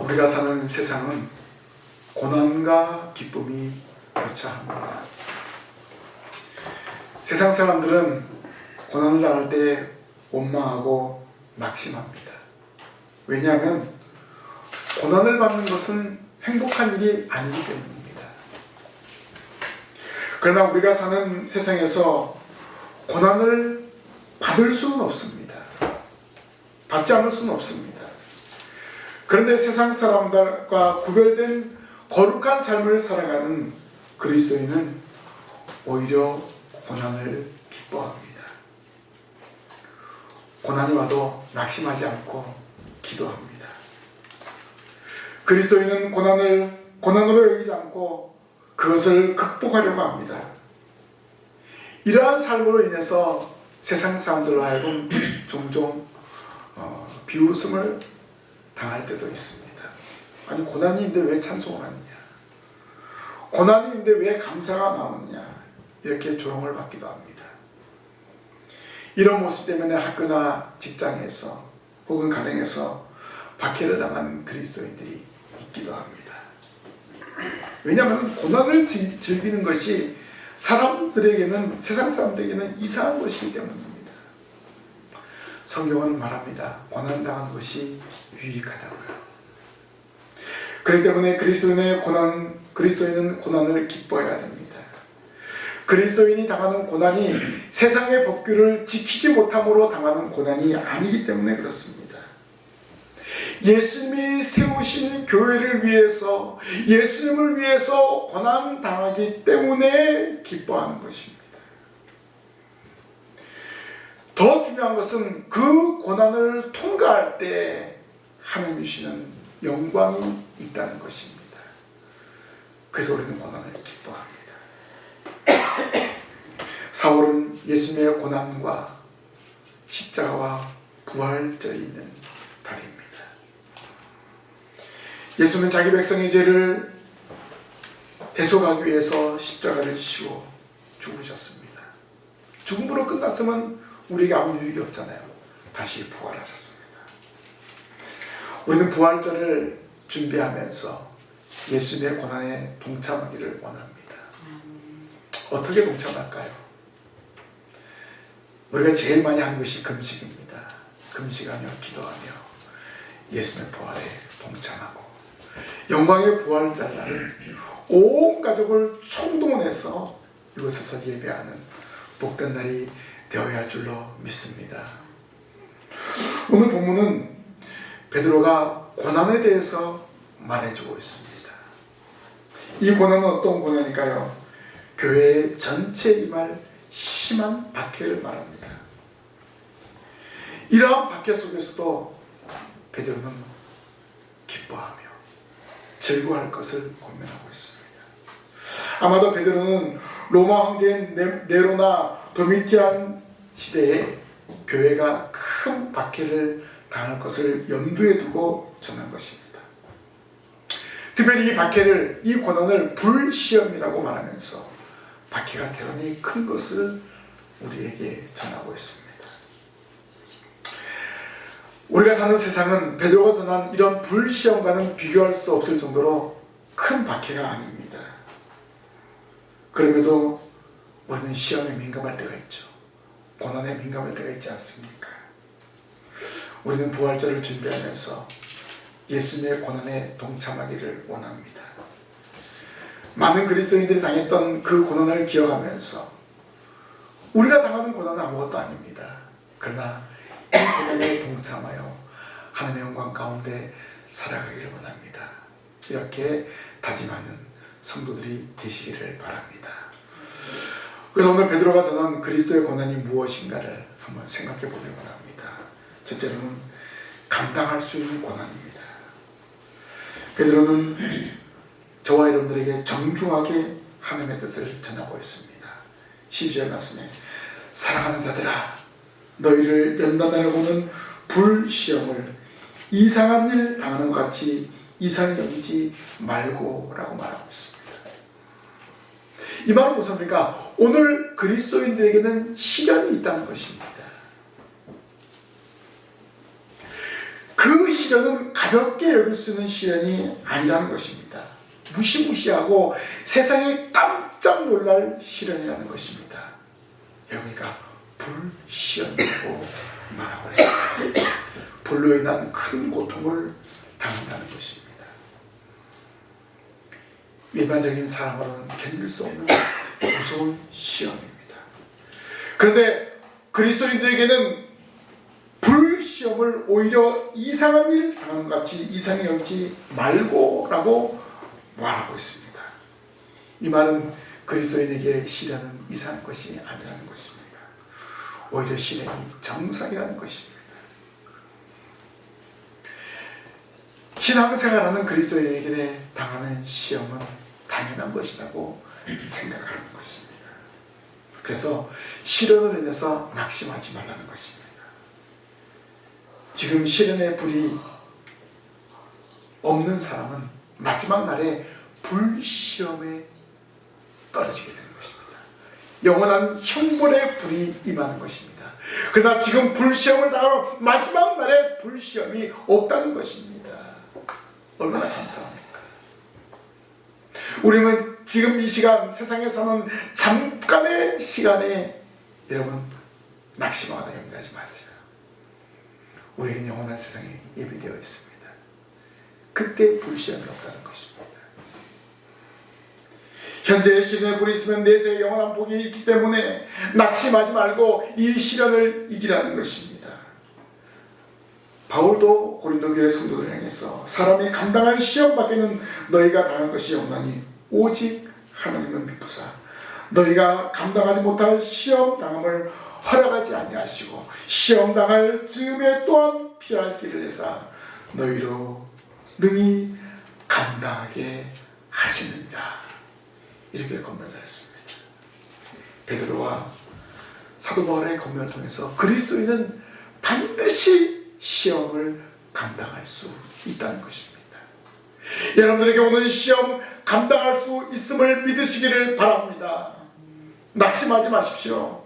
우리가 사는 세상은 고난과 기쁨이 교차합니다. 세상 사람들은 고난을 당할 때 원망하고 낙심합니다. 왜냐하면 고난을 받는 것은 행복한 일이 아니기 때문입니다. 그러나 우리가 사는 세상에서 고난을 받을 수는 없습니다. 받지 않을 수는 없습니다. 그런데 세상 사람들과 구별된 거룩한 삶을 살아가는 그리스도인은 오히려 고난을 기뻐합니다. 고난이 와도 낙심하지 않고 기도합니다. 그리스도인은 고난을 고난으로 여기지 않고 그것을 극복하려고 합니다. 이러한 삶으로 인해서 세상 사람들로 하여금 종종 비웃음을 당할 때도 있습니다. 아니, 고난이 있는데 왜 찬송을 하느냐, 고난이 있는데 왜 감사가 나오느냐, 이렇게 조롱을 받기도 합니다. 이런 모습 때문에 학교나 직장에서 혹은 가정에서 박해를 당하는 그리스도인들이 있기도 합니다. 왜냐하면 고난을 즐기는 것이 사람들에게는, 세상 사람들에게는 이상한 것이기 때문입니다. 성경은 말합니다. 고난당하는 것이 유익하다고요. 그렇기 때문에 그리스도인은 고난을 기뻐해야 됩니다. 그리스도인이 당하는 고난이 세상의 법규를 지키지 못함으로 당하는 고난이 아니기 때문에 그렇습니다. 예수님이 세우신 교회를 위해서, 예수님을 위해서 고난당하기 때문에 기뻐하는 것입니다. 더 중요한 것은 그 고난을 통과할 때 하나님 주시는 영광이 있다는 것입니다. 그래서 우리는 고난을 기뻐합니다. 사울은 예수님의 고난과 십자가와 부활절이 있는 달입니다. 예수님은 자기 백성의 죄를 대속하기 위해서 십자가를 지시고 죽으셨습니다. 죽음으로 끝났으면 우리에게 아무 유익이 없잖아요. 다시 부활하셨습니다. 우리는 부활절을 준비하면서 예수님의 고난에 동참하기를 원합니다. 어떻게 동참할까요? 우리가 제일 많이 하는 것이 금식입니다. 금식하며 기도하며 예수님의 부활에 동참하고, 영광의 부활절날은 온 가족을 총동원해서 이곳에서 예배하는 복된 날이 되어야 할 줄로 믿습니다. 오늘 본문은 베드로가 고난에 대해서 말해주고 있습니다. 이 고난은 어떤 고난일까요? 교회 전체에 임할 심한 박해를 말합니다. 이러한 박해 속에서도 베드로는 기뻐하며 즐거워할 것을 권면하고 있습니다. 아마도 베드로는 로마 황제인 네로나 도미티안 시대에 교회가 큰 박해를 당할 것을 염두에 두고 전한 것입니다. 특별히 이 박해를, 이 고난을 불시험이라고 말하면서 박해가 대단히 큰 것을 우리에게 전하고 있습니다. 우리가 사는 세상은 베드로가 전한 이런 불시험과는 비교할 수 없을 정도로 큰 박해가 아닙니다. 그럼에도 우리는 시험에 민감할 때가 있죠. 고난에 민감할 때가 있지 않습니까? 우리는 부활절을 준비하면서 예수님의 고난에 동참하기를 원합니다. 많은 그리스도인들이 당했던 그 고난을 기억하면서 우리가 당하는 고난은 아무것도 아닙니다. 그러나 이 고난에 동참하여 하나님의 영광 가운데 살아가기를 원합니다. 이렇게 다짐하는 성도들이 되시기를 바랍니다. 그래서 오늘 베드로가 전한 그리스도의 고난이 무엇인가를 한번 생각해 보길 원합니다. 첫째로는 감당할 수 있는 고난입니다. 베드로는 저와 여러분들에게 정중하게 하나님의 뜻을 전하고 있습니다. 12절 말씀에 사랑하는 자들아, 너희를 연단하려고는 불시험을 이상한 일 당하는 것 같이 이상히 여기지 말고 라고 말하고 있습니다. 이 말은 무엇입니까? 오늘 그리스도인들에게는 시련이 있다는 것입니다. 그 시련은 가볍게 여길 수 있는 시련이 아니라는 것입니다. 무시무시하고 세상에 깜짝 놀랄 시련이라는 것입니다. 여기가 불시련이라고 말하고 있습니다. 불로 인한 큰 고통을 당한다는 것입니다. 일반적인 사람으로는 견딜 수 없는 무서운 시험입니다. 그런데 그리스도인들에게는 불시험을 오히려 이상한 일 당하는 것 같이 이상히 여기지 말고라고 말하고 있습니다. 이 말은 그리스도인에게 시련은 이상한 것이 아니라는 것입니다. 오히려 시련이 정상이라는 것입니다. 신앙생활하는 그리스도인에게 당하는 시험은 당연한 것이라고 생각하는 것입니다. 그래서 시련으로 인해서 낙심하지 말라는 것입니다. 지금 시련의 불이 없는 사람은 마지막 날에 불시험에 떨어지게 되는 것입니다. 영원한 형벌의 불이 임하는 것입니다. 그러나 지금 불시험을 당하면 마지막 날에 불시험이 없다는 것입니다. 얼마나 감사합니까? 우리는 지금 이 시간 세상에 사는 잠깐의 시간에 여러분 낙심하거나 염려하지 마세요. 우리에겐 영원한 세상에 예비되어 있습니다. 그때 불시험이 없다는 것입니다. 현재의 시련에 불이 있으면 내세에 영원한 복이 있기 때문에 낙심하지 말고 이 시련을 이기라는 것입니다. 바울도 고린도 교회 성도들 향해서 사람이 감당할 시험 밖에는 너희가 당할 것이 없나니 오직 하나님은 미쁘사 너희가 감당하지 못할 시험 당함을 허락하지 아니하시고 시험 당할 즈음에 또한 피할 길을 내사 너희로 능히 감당하게 하시느니라. 이렇게 권면을 했습니다. 베드로와 사도 바울의 권면을 통해서 그리스도인은 반드시 시험을 감당할 수 있다는 것입니다. 여러분들에게 오는 시험 감당할 수 있음을 믿으시기를 바랍니다. 낙심하지 마십시오.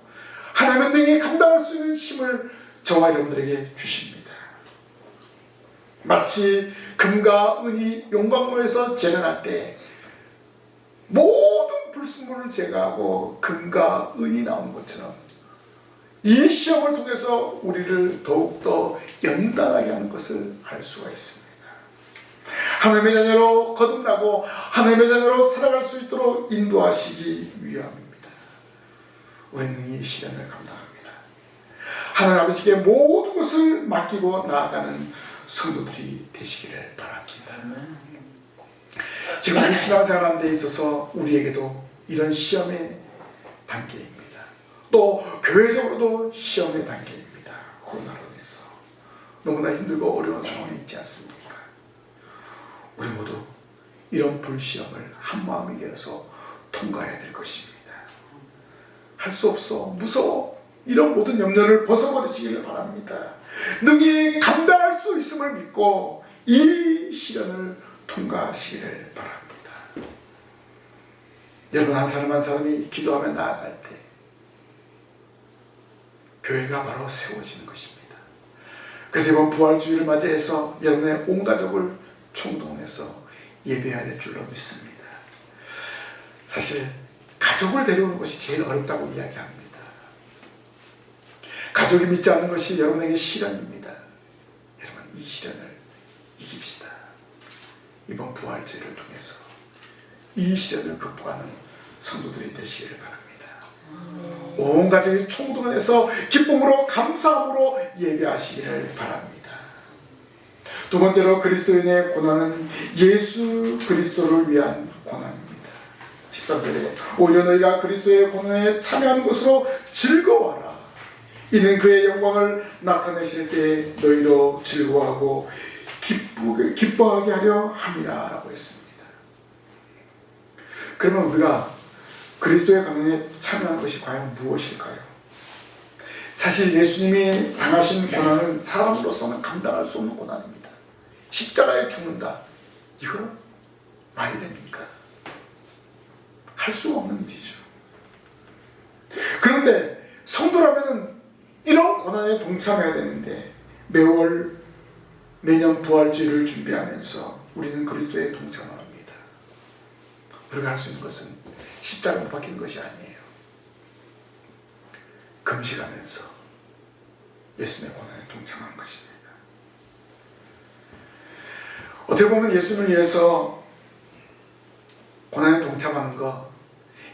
하나님은 능히 감당할 수 있는 힘을 저와 여러분들에게 주십니다. 마치 금과 은이 용광로에서 재련할 때 모든 불순물을 제거하고 금과 은이 나오는 것처럼 이 시험을 통해서 우리를 더욱더 연단하게 하는 것을 알 수가 있습니다. 하나님의 자녀로 거듭나고 하나님의 자녀로 살아갈 수 있도록 인도하시기 위함입니다. 우리는 이 시련을 감당합니다. 하나님 아버지께 모든 것을 맡기고 나아가는 성도들이 되시기를 바랍니다. 지금 우리 신앙생활하는 데 있어서 우리에게도 이런 시험의 단계입니다. 또 교회적으로도 시험의 단계입니다. 코로나로 인해서 너무나 힘들고 어려운 상황이 있지 않습니까? 우리 모두 이런 불시험을 한마음이 되어서 통과해야 될 것입니다. 할 수 없어, 무서워, 이런 모든 염려를 벗어버리시기를 바랍니다. 능히 감당할 수 있음을 믿고 이 시련을 통과하시기를 바랍니다. 여러분 한 사람 한 사람이 기도하며 나아갈 때 교회가 바로 세워지는 것입니다. 그래서 이번 부활주의를 맞이해서 여러분의 온 가족을 총동원해서 예배해야 될 줄로 믿습니다. 사실 가족을 데려오는 것이 제일 어렵다고 이야기합니다. 가족이 믿지 않는 것이 여러분에게 시련입니다. 여러분 이 시련을 이깁시다. 이번 부활주의를 통해서 이 시련을 극복하는 성도들이 되시기를 바랍니다. 온 가족이 총동원해서 기쁨으로 감사함으로 예배하시기를 바랍니다. 두 번째로 그리스도인의 고난은 예수 그리스도를 위한 고난입니다. 13절에 오히려 너희가 그리스도의 고난에 참여하는 것으로 즐거워하라. 이는 그의 영광을 나타내실 때 너희로 즐거워하고 기뻐하게 하려 함이라 라고 했습니다. 그러면 우리가 그리스도의 고난에 참여하는 것이 과연 무엇일까요? 사실 예수님이 당하신 고난은 사람으로서는 감당할 수 없는 고난입니다. 십자가에 죽는다. 이거 말이 됩니까? 할 수 없는 일이죠. 그런데 성도라면은 이런 고난에 동참해야 되는데 매월 매년 부활주일을 준비하면서 우리는 그리스도에 동참합니다. 우리가 할 수 있는 것은 십자가로 바뀌는 것이 아니에요. 금식하면서 예수님의 고난에 동참하는 것입니다. 어떻게 보면 예수님을 위해서 고난에 동참하는 것,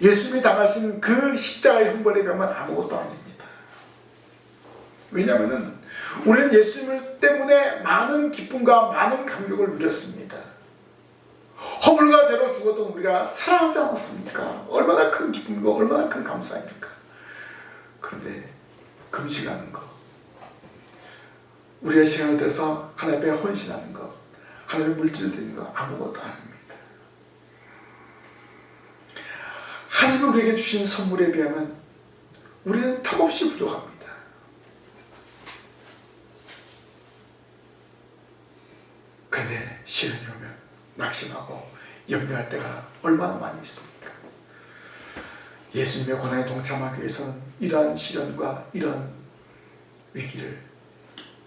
예수님이 당하신 그 십자가의 형벌에 비하면 아무것도 아닙니다. 왜냐하면 우리는 예수님 때문에 많은 기쁨과 많은 감격을 누렸습니다. 허물과 죄로 죽었던 우리가 사랑하지 않았습니까? 얼마나 큰 기쁨이고 얼마나 큰 감사입니까? 그런데 금식하는 것, 우리의 시간을 들여서 하나님 앞에 헌신하는 것, 하나님의 물질을 드리는 것 아무것도 아닙니다. 하나님이 우리에게 주신 선물에 비하면 우리는 턱없이 부족합니다. 그런데 시련이 오면 낙심하고 염려할 때가 얼마나 많이 있습니까? 예수님의 고난에 동참하기 위해서는 이러한 시련과 이러한 위기를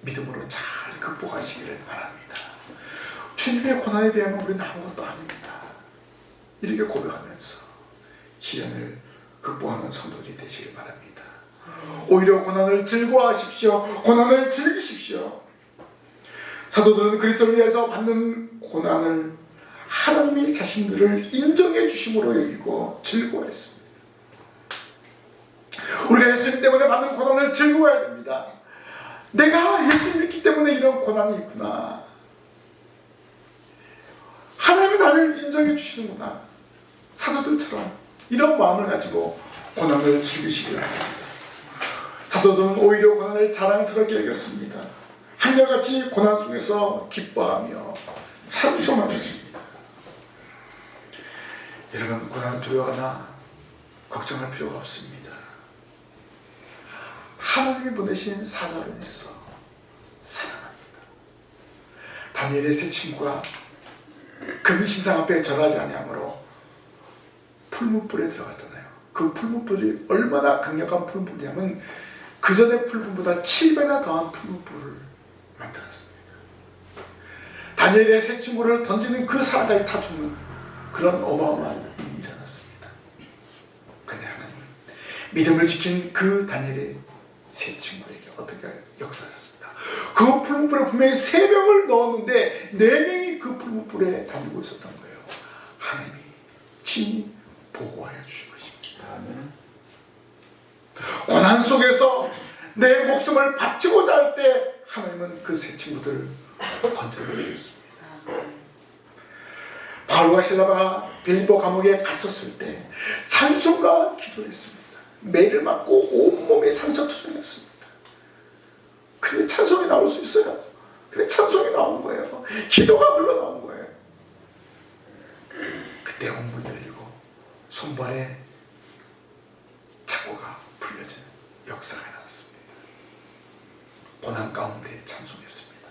믿음으로 잘 극복하시기를 바랍니다. 주님의 고난에 비하면 우리는 아무것도 아닙니다. 이렇게 고백하면서 시련을 극복하는 성도들이 되시길 바랍니다. 오히려 고난을 즐거워하십시오. 고난을 즐기십시오. 사도들은 그리스도를 위해서 받는 고난을 하나님이 자신들을 인정해 주심으로 여기고 즐거워했습니다. 우리가 예수님 때문에 받는 고난을 즐거워해야 됩니다. 내가 예수님 믿기 때문에 이런 고난이 있구나. 하나님이 나를 인정해 주시는구나. 사도들처럼 이런 마음을 가지고 고난을 즐기시길 바랍니다. 사도들은 오히려 고난을 자랑스럽게 여겼습니다. 한결같이 고난 속에서 기뻐하며 찬송하였습니다. 여러분, 고난을 두려워하나 걱정할 필요가 없습니다. 하나님이 보내신 사자로 인해서 사랑합니다. 다니엘의 세 친구가 금신상 앞에 절하지 아니하므로 풀무불에 들어갔잖아요. 그 풀무불이 얼마나 강력한 풀무불이냐면 그 전에 풀무불보다 7배나 더한 풀무불을 만들었습니다. 다니엘의 세 친구를 던지는 그 사람까지 다 죽는 그런 어마어마한 일이 일어났습니다. 그런데 하나님은 믿음을 지킨 그 다니엘의 세 친구에게 어떻게 역사하셨습니까? 그 풀무불에 분명히 3명을 넣었는데 4명이 그 풀무불에 달리고 있었던 거예요. 하나님이 친히 보호하여 주신 것입니다. 고난 속에서 내 목숨을 바치고자 할 때 하나님은 그 세 친구들을 건져내 주셨습니다. 바울과 실라가 빌립보 감옥에 갔었을 때 찬송과 기도했습니다. 매를 맞고 온몸에 상처투성이었습니다. 근데 찬송이 나올 수 있어요. 근데 찬송이 나온 거예요. 기도가 흘러나온 거예요. 그때 홍문이 열리고 손발에 착고가 풀려지는 역사가 일어났습니다. 고난 가운데 찬송했습니다.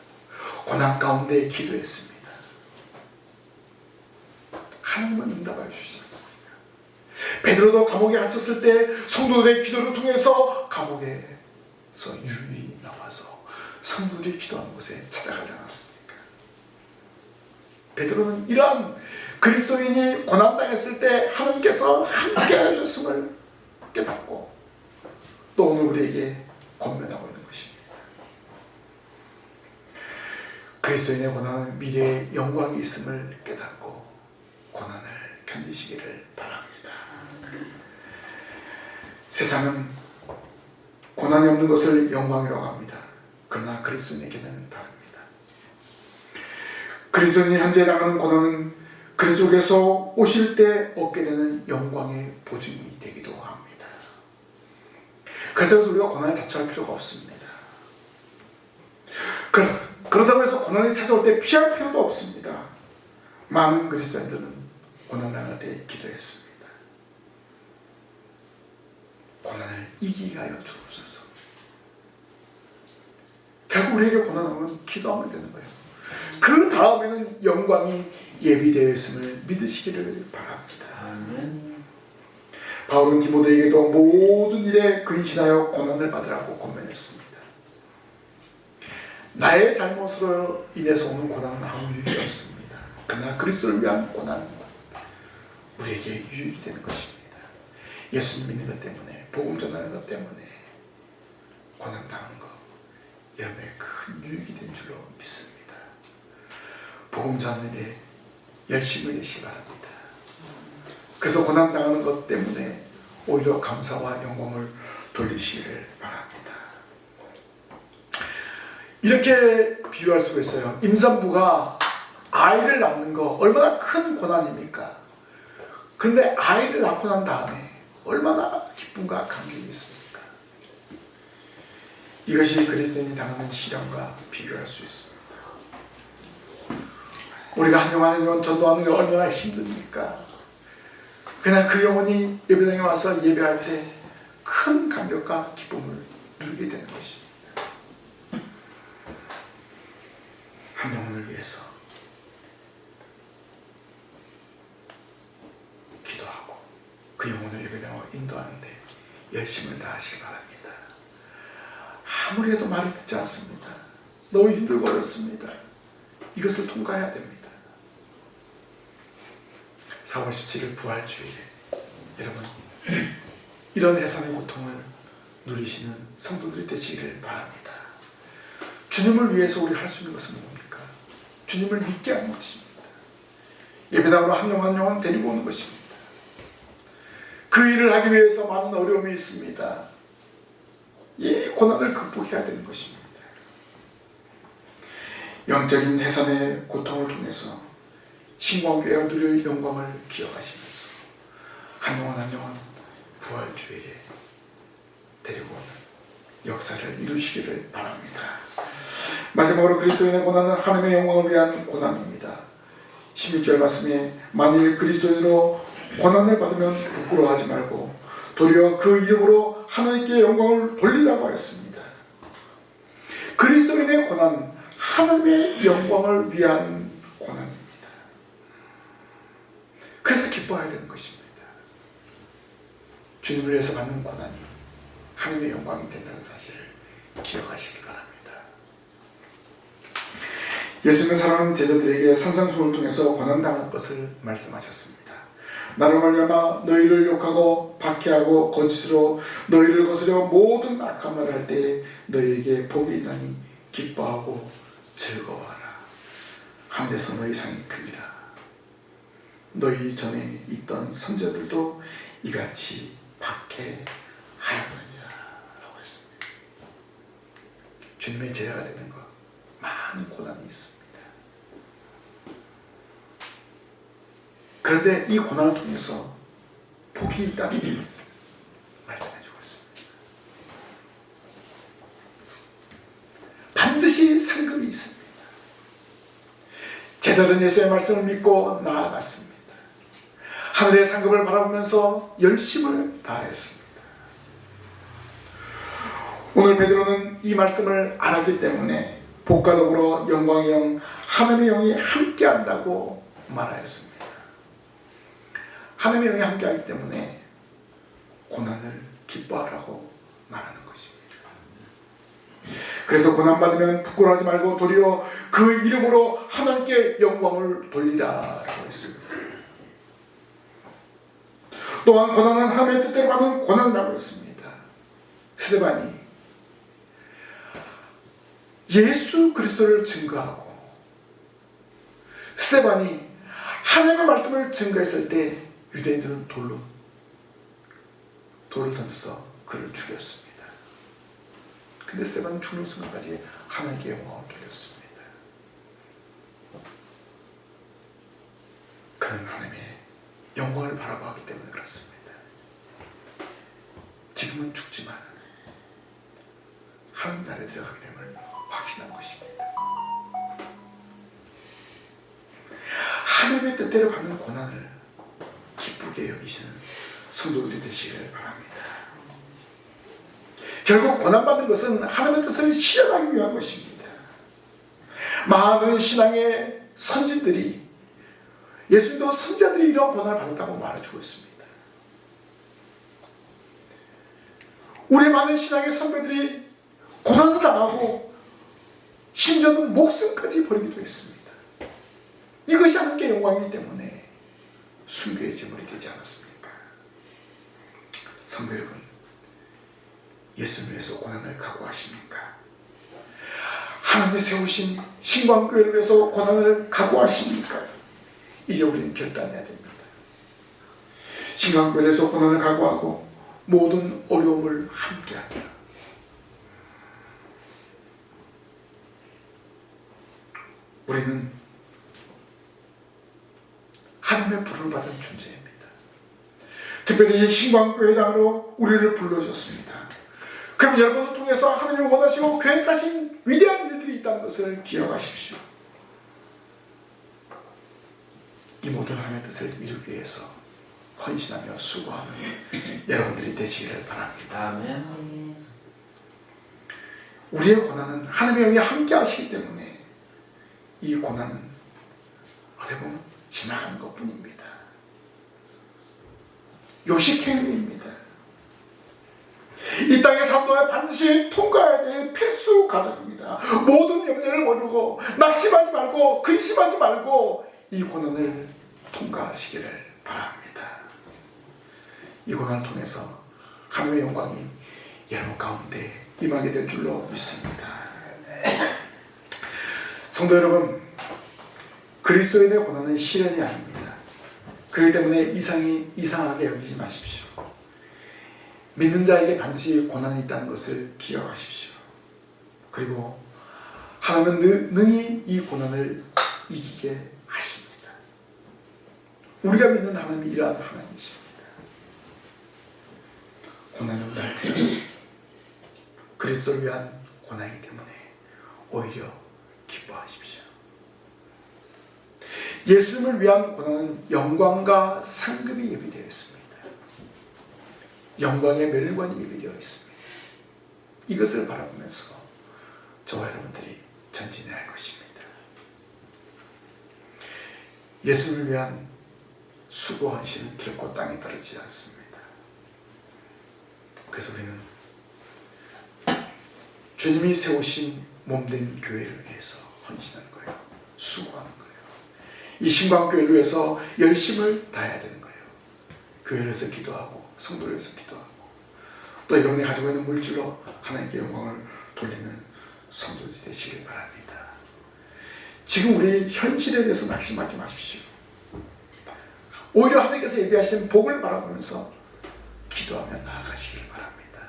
고난 가운데 기도했습니다. 하나님은 응답해 주시지 않습니까? 베드로도 감옥에 갇혔을 때 성도들의 기도를 통해서 감옥에서 유유히 나와서 성도들이 기도하는 곳에 찾아가지 않았습니까? 베드로는 이러한 그리스도인이 고난당했을 때 하나님께서 함께 하셨음을 깨닫고 또 오늘 우리에게 권면하고 있는 것입니다. 그리스도인의 고난은 미래의 영광이 있음을 깨닫고 고난을 견디시기를 바랍니다. 세상은 고난이 없는 것을 영광이라고 합니다. 그러나 그리스도인에게는 다릅니다. 그리스도인이 현재 당하는 고난은 그리스도께서 오실 때 얻게 되는 영광의 보증이 되기도 합니다. 그렇다고 해서 우리가 고난을 자처할 필요가 없습니다. 그렇다고 해서 고난이 찾아올 때 피할 필요도 없습니다. 많은 그리스도인들은 고난 당할 때 기도했습니다. 고난을 이기게 하여 주옵소서. 결국 우리에게 고난 오면 기도하면 되는 거예요. 그 다음에는 영광이 예비되어 있음을 믿으시기를 바랍니다. 바울은 디모데에게도 모든 일에 근신하여 고난을 받으라고 권면했습니다. 나의 잘못으로 인해서 오는 고난은 아무 유익이 없습니다. 그러나 그리스도를 위한 고난은 우리에게 유익이 되는 것입니다. 예수님 믿는 것 때문에, 복음 전하는 것 때문에 고난당하는 것, 여러분의 큰 유익이 된 줄로 믿습니다. 복음 전하는 일에 열심을 내시기 바랍니다. 그래서 고난당하는 것 때문에 오히려 감사와 영광을 돌리시기를 바랍니다. 이렇게 비유할 수가 있어요. 임산부가 아이를 낳는 거 얼마나 큰 고난입니까? 그런데 아이를 낳고 난 다음에 얼마나 기쁨과 감격이 있습니까? 이것이 그리스도인이 당하는 시련과 비교할 수 있습니다. 우리가 한 영혼 한 영혼 전도하는 게 얼마나 힘듭니까? 그냥 그 영혼이 예배당에 와서 예배할 때 큰 감격과 기쁨을 누리게 되는 것입니다. 한 영혼을 위해서 기도하고 그 영혼을 예배당으로 인도하는데 열심을 다하시기 바랍니다. 아무리 해도 말을 듣지 않습니다. 너무 힘들고 어렵습니다. 이것을 통과해야 됩니다. 4월 17일 부활주일에 여러분 이런 해산의 고통을 누리시는 성도들이 되시기를 바랍니다. 주님을 위해서 우리 할 수 있는 것은 뭡니까? 주님을 믿게 하는 것입니다. 예배당으로 한 명 한 영혼 데리고 오는 것입니다. 그 일을 하기 위해서 많은 어려움이 있습니다. 이 고난을 극복해야 되는 것입니다. 영적인 해산의 고통을 통해서 신광교회가 누릴 영광을 기억하시면서 한 영혼 한 영혼 부활주일에 데리고 오는 역사를 이루시기를 바랍니다. 마지막으로 그리스도인의 고난은 하나님의 영광을 위한 고난입니다. 16절 말씀에 만일 그리스도인으로 고난을 받으면 부끄러워하지 말고 도리어 그 이름으로 하나님께 영광을 돌리라고 하였습니다. 그리스도인의 고난, 하나님의 영광을 위한 고난입니다. 그래서 기뻐해야 되는 것입니다. 주님을 위해서 받는 고난이 하나님의 영광이 된다는 사실을 기억하시기 바랍니다. 예수님은 사랑하는 제자들에게 산상수훈을 통해서 고난당할 것을 말씀하셨습니다. 나로 말미암아 너희를 욕하고 박해하고 거짓으로 너희를 거스려 모든 악한 말을 할 때 너희에게 복이 있나니 기뻐하고 즐거워하라. 하늘에서 너희 상이 크니라. 너희 전에 있던 선자들도 이같이 박해하였느니라 라고 했습니다. 주님의 제자가 되는 것 많은 고난이 있습니다. 그런데 이 고난을 통해서 복이 있다는 것을 말씀해주고 있습니다. 반드시 상급이 있습니다. 제자들은 예수의 말씀을 믿고 나아갔습니다. 하늘의 상급을 바라보면서 열심을 다했습니다. 오늘 베드로는 이 말씀을 알았기 때문에 복과 더불어 영광의 영, 하나님의 영이 함께한다고 말하였습니다. 하나님의 영이 함께하기 때문에 고난을 기뻐하라고 말하는 것입니다. 그래서 고난받으면 부끄러워하지 말고 도리어 그 이름으로 하나님께 영광을 돌리라라고 했습니다. 또한 고난은 하나님의 뜻대로 받는 고난이라고 했습니다. 스데반이 예수 그리스도를 증거하고 스데반이 하나님의 말씀을 증거했을 때 유대인들은 돌을 던져서 그를 죽였습니다. 근데 스데반은 죽는 순간까지 하나님께 영광을 돌렸습니다. 그는 하나님의 영광을 바라보기 때문에 그렇습니다. 지금은 죽지만 하나님 나라에 들어가게 됨을 확신한 것입니다. 하나님의 뜻대로 받는 고난을 기쁘게 여기시는 성도들이 되시기를 바랍니다. 결국 고난받는 것은 하나님의 뜻을 실현하기 위한 것입니다. 많은 신앙의 선진들이, 예수님도 선자들이 이런 고난을 받았다고 말해주고 있습니다. 우리 많은 신앙의 선배들이 고난을 당하고 심지어는 목숨까지 버리기도 했습니다. 이것이 하나님께 영광이기 때문에 순교의 제물이 되지 않았습니까? 성도 여러분, 예수를 위해서 고난을 각오하십니까? 하나님이 세우신 신광교회를 위해서 고난을 각오하십니까? 이제 우리는 결단해야 됩니다. 신광교회에서 고난을 각오하고 모든 어려움을 함께합니다. 우리는 하나님의 부름을 받은 존재입니다. 특별히 신광교회당으로 우리를 불러주셨습니다. 그럼 여러분을 통해서 하나님을 원하시고 계획하신 위대한 일들이 있다는 것을 기억하십시오. 이 모든 하나님의 뜻을 이루기 위해서 헌신하며 수고하는 여러분들이 되시기를 바랍니다. 아멘. 우리의 고난은 하나님의 영이 함께 하시기 때문에 이 고난은 어떻게 보면 지나가는 것뿐입니다. 요식행위입니다. 이 땅의 삶도에 반드시 통과해야 될 필수 과정입니다. 모든 염려를 버리고 낙심하지 말고 근심하지 말고 이 고난을 통과하시기를 바랍니다. 이 고난을 통해서 하나님의 영광이 여러분 가운데 임하게 될 줄로 믿습니다. 성도 여러분, 그리스도인의 고난은 시련이 아닙니다. 그렇기 때문에 이상하게 여기지 마십시오. 믿는 자에게 반드시 고난이 있다는 것을 기억하십시오. 그리고 하나님은 능히 이 고난을 이기게 하십니다. 우리가 믿는 하나님이 이러한 하나님이십니다. 고난은 날때는 그리스도를 위한 고난이기 때문에 오히려 기뻐하십시오. 예수님을 위한 고난은 영광과 상급이 예비되어 있습니다. 영광의 멸관이 예비되어 있습니다. 이것을 바라보면서 저와 여러분들이 전진해야 할 것입니다. 예수님을 위한 수고한 신은 결코 땅에 떨어지지 않습니다. 그래서 우리는 주님이 세우신 몸된 교회를 위해서 헌신하는 거예요. 수고하는 거예요. 이 신광교회를 위해서 열심을 다해야 되는 거예요. 교회를 위해서 기도하고 성도를 위해서 기도하고 또 여러분이 가지고 있는 물질로 하나님께 영광을 돌리는 성도들이 되시길 바랍니다. 지금 우리 현실에 대해서 낙심하지 마십시오. 오히려 하나님께서 예비하신 복을 바라보면서 기도하며 나아가시길 바랍니다.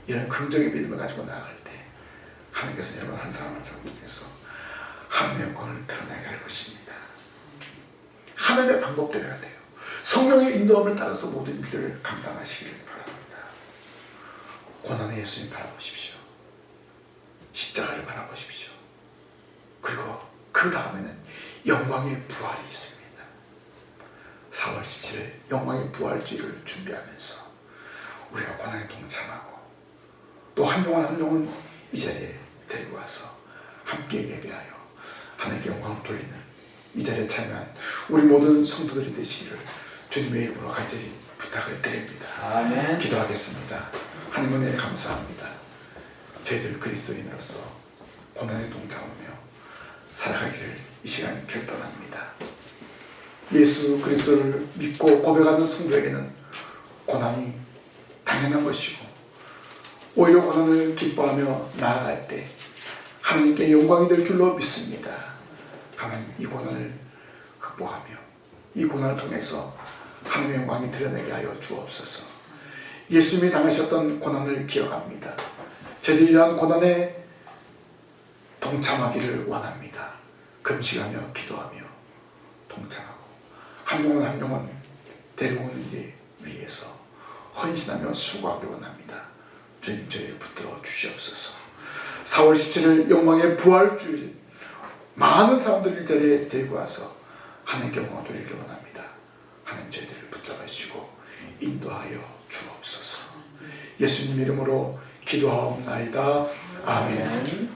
이런 긍정의 믿음을 가지고 나아갈 때 하나님께서 여러분 한 사람 한 사람 통해서 하나님의 영광을 드러나게 할 것입니다. 하나님의 방법대로 해야 돼요. 성령의 인도함을 따라서 모든 일들을 감당하시길 바랍니다. 고난의 예수님 바라보십시오. 십자가를 바라보십시오. 그리고 그 다음에는 영광의 부활이 있습니다. 4월 17일 영광의 부활주의를 준비하면서 우리가 고난에 동참하고 또 한 영혼 이 자리에 데리고 와서 함께 예배하여 하나님께 영광을 돌리는 이 자리에 참여한 우리 모든 성도들이 되시기를 주님의 이름으로 간절히 부탁을 드립니다. 아멘. 기도하겠습니다. 하나님 은혜를 감사합니다. 저희들 그리스도인으로서 고난에 동참하며 살아가기를 이 시간 결단합니다. 예수 그리스도를 믿고 고백하는 성도에게는 고난이 당연한 것이고 오히려 고난을 기뻐하며 나아갈 때 하나님께 영광이 될 줄로 믿습니다. 하나님 이 고난을 극복하며 이 고난을 통해서 하나님의 영광이 드러나게 하여 주옵소서. 예수님이 당하셨던 고난을 기억합니다. 저희들이 이러한 고난에 동참하기를 원합니다. 금식하며 기도하며 동참하고 한 영혼 한 영혼 데려오는 일 위해서 헌신하며 수고하기 원합니다. 주님 저희를 붙들어 주시옵소서. 4월 17일 영광의 부활주일 많은 사람들 이 자리에 데리고 와서 하나님께 영광을 돌리기를 원합니다. 하나님 저희들을 붙잡아 주시고 인도하여 주옵소서. 예수님 이름으로 기도하옵나이다. 아멘.